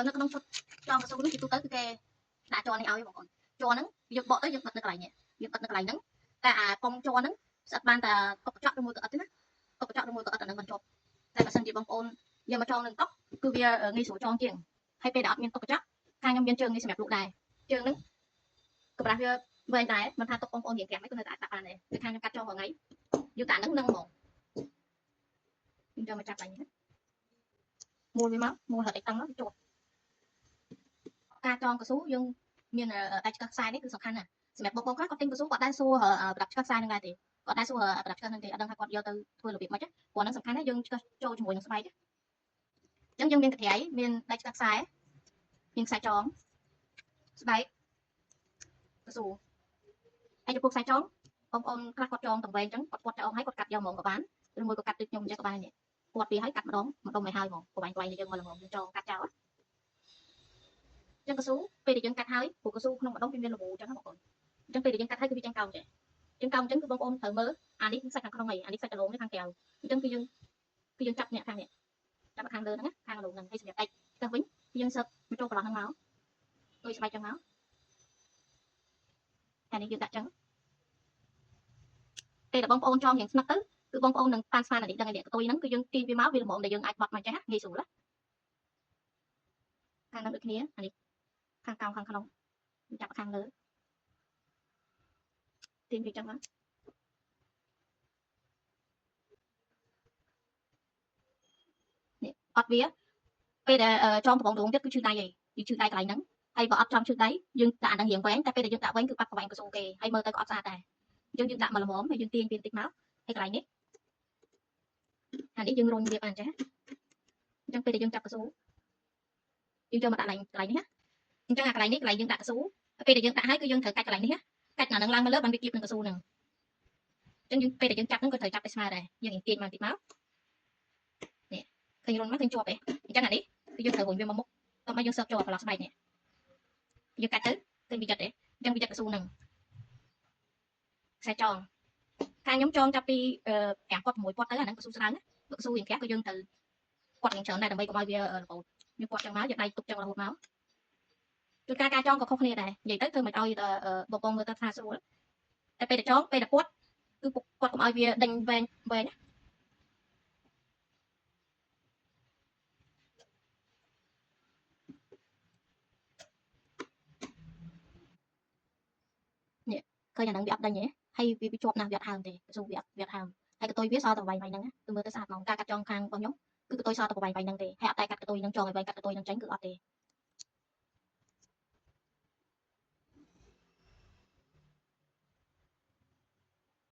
nó có nông chút cho một số nước chỉ tôi tới cái đã cho này ao với bọn con cho nó giật bỏ tới giật bật nó lại nhỉ giật bật nó lại nắng cả con cho nó sắp ban ta có chọn được mùi cỡ thếណាcó chọn được mùi cỡ ở nó còn chốtតែបើសិនជាបងប្អូនយកមកចងនឹងតុគឺវាងាយស្រួលចងជាងហើយពេលដែលអត់មានតុកញ្ចក់ខាងខ្ញុំមានជើងនេះសម្រាប់លក់ដែរជើងហ្នឹងកម្រាស់វាវែងដែរមិនថាតុកបងប្អូនរៀងក្រាស់មិនគឺនៅតែអាចដាក់បានដែរគឺខាងខ្ញុំកាត់ចងថ្ងៃយកតាហ្នឹងនឹងហ្មងខ្ញុំយកមកចាប់ឡើងនេះមូលវាមកមូលហត់អីតឹងមកជត់ការចងកស៊ូយើងមានដៃឆ្កឹះខ្សែនេះគឺសំខាន់ណាស់សម្រាប់បងប្អូនខ្លះគាត់ទិញកស៊ូគាត់ដែរសួរប្រដាប់ឆ្កឹះខ្សែនឹងដែរទេគាត់ដែរសួរប្រដាប់ឆ្កឹះនឹងទេអត់ដឹងថាគាត់យកទៅធ្វើរបៀបម៉េចព្រោះហ្នឹងសំខាន់ណាស់យើងឆ្កឹះចូលជាមួយនឹងស្បែកអញ្ចឹងយើងមានកត្រៃមានដៃឆ្កឹះខ្សែមានខ្សែចងស្បែកកស៊ូហើយចំពោះខ្សែចងបងប្អូនខ្លះគាត់ចងតង្វែងអញ្ចឹងគាត់គាត់ចងឲ្យគាត់កាត់យកហ្មងក៏បានឬមួយក៏កាត់ដូចខ្ញុំអញ្ចឹងក៏បាននេះគាត់វាឲ្យកាត់ម្ដងឲ្យហើយហ្មងប្រវែងយើងមកល្មមយើងចងកាត់ចោលអញ្ចឹងកស៊ូពេលដែលយើងកាត់ហើយព្រោះកស៊ូក្នុងម្ដងវាមានល្មមអញ្ចឹងបងប្អូនអញ្ចឹងពេលដែលយើងកាត់ហើយគឺវាចឹងកោងចេះចឹងកោងអញ្ចឹងគឺបងប្អូនត្រូវមើលអានេះសាច់ខាងក្នុងអីអានេះសាច់កន្លងនេះខាងក្រៅអញ្ចឹងគឺយើងចាប់នេះខាងនេះចាប់ខាងលើហ្នឹងខាងកន្លងហ្នឹងហើយសម្រាប់ដៃទៅវិញយើងសឹកមកចូលកន្លោះហ្នឹងមកដូចស្បែកចឹងមកអានេះយើងដាក់ចឹងពេលដែលបងប្អូនចងយ៉ាងស្និទ្ធទៅគឺបងប្អូននឹងតាមស្មានអានេះដឹងអានេះកតុយហ្នឹងគឺយើងទាញវាមកវាល្មមដែលយើងអាចបត់មកចេះងាយស្រួលណាខាងហ្នឹងដូចគ្នាអានេះខាងកោងខាងក្នុងចាប់ខាងលើទាញវាចឹងមកនេះអត់វាពេលដែលចងប្របងទៀតគឺឈឺដៃឯងយើងឈឺដៃកន្លែងហ្នឹងហើយបើអត់ចង់ឈឺដៃយើងដាក់អាហ្នឹងរៀងវែងតែពេលដែលយើងដាក់វែងគឺបាត់ប្រវែងកស៊ូគេហើយមើលទៅក៏អត់ស្អាតដែរអញ្ចឹងយើងដាក់មកល្មមហើយយើងទាញវាបន្តិចមកហើយកន្លែងនេះអានេះយើងរុញវាបានចេះអញ្ចឹងពេលដែលយើងចាប់កស៊ូយើងចូលមកដាក់កន្លែងនេះណាអញ្ចឹងអាកន្លែងនេះកន្លែងយើងដាក់កស៊ូពេលដែលយើងដាក់ហើយគឺយើងត្រូវកាច់កន្លែងនេះណាកាច់អាហ្នឹងឡើងមកលើបានវាគៀបនឹងកស៊ូហ្នឹងអញ្ចឹងយើងពេលដែលយើងចាប់ហ្នឹងក៏ត្រូវចាប់ឲ្យស្មើដែរយើងទាញមកបន្តិចមកនេះឃើញរុញមកឃើញជាប់ទេអញ្ចឹងអានេះគឺយើងត្រូវរុញវាមកមុខតោះមកយើងសើបចូលប្រឡោះស្បែកនេះយើងកាច់ទៅឃើញវាចិត្តទេអញ្ចឹងវាចិត្តកស៊ូហ្នឹងខ្សែចងខាងខ្ញុំចងចាប់ពី5គាត់6គាត់ទៅអាហ្នឹងកស៊ូស្ដើងកស៊ូរៀងក្រាស់ក៏យើងទៅគាត់រៀងច្រើនដែរដើម្បីកុំឲ្យវារហូតយើងគាត់ចឹងមកយើងដៃទុកចឹងរហូតមកជួនកាលការចងក៏ខុសគ្នាដែរនិយាយទៅធ្វើមិនឲ្យបងប្អូនមើលទៅថាស្រួលតែពេលតែចងពេលតែគាត់គឺគាត់កុំឲ្យវាដេញវែងនេះឃើញអាហ្នឹងវាអត់ដេញទេហើយវាជាប់ណាស់វាអត់ហើមទេកស៊ូវាអត់ហើមហើយកតុយវាសល់តែវែងហ្នឹងគឺមើលទៅស្អាតហ្មងការកាត់ចងខាងរបស់ខ្ញុំគឺកតុយសល់តែវែងហ្នឹងទេហើយអត់តែកាត់កតុយហ្នឹងចងឲ្យវែងកាត់កតុយហ្នឹងចេញគឺអត់ទេ